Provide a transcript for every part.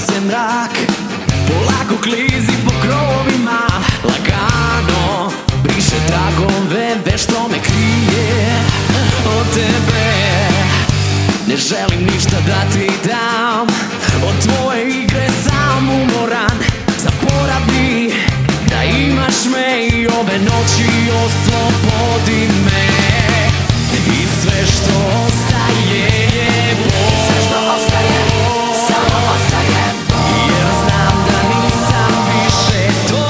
se mrak polako klizi po krovima, lagano briše tragove, već što me krije od tebe. Ne želim ništa da ti dam, od tvoje igre sam umoran. Zaboravi da imaš me i ove noći oslobodi me. I sve što ostaje je bol, sve što ostaje, samo ostaje bol, jer znam da nisam više tvoj.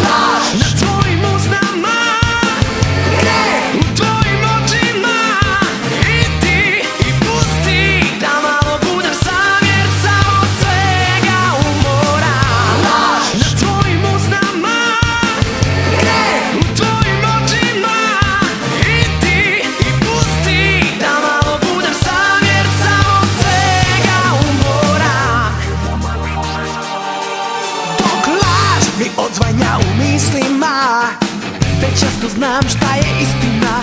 Laž na tvojim usnama, greh u tvojim očima. Idi i pusti da malo budem sam, jer sam od svega umoran. Laž na tvojim usnama, greh u tvojim očima. Idi i pusti da malo budem sam, jer sam od svega umoran. Dok laž mi odzvanja u mislima, već često znam šta je istina.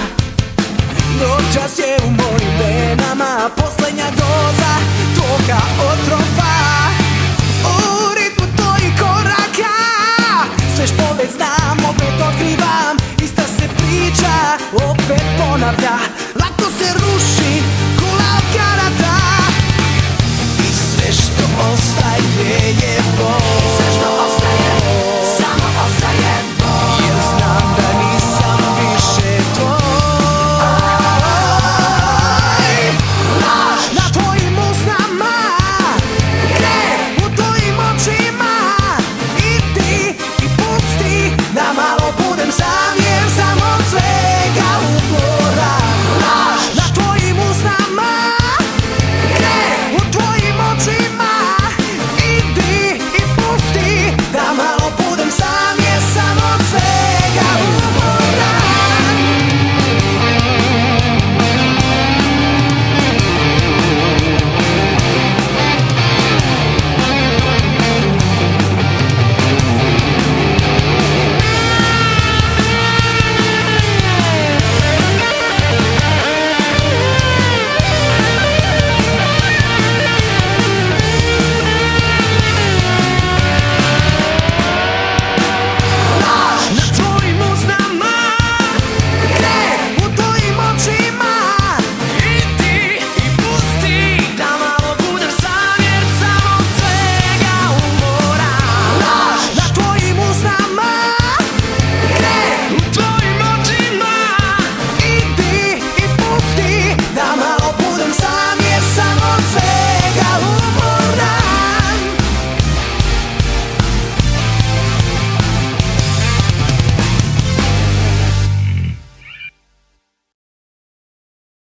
Noćas je u mojim venama posljednja doza toga otrova. U ritmu tvojih koraka sve što već znam opet otkrivam. Ista se priča opet ponavlja,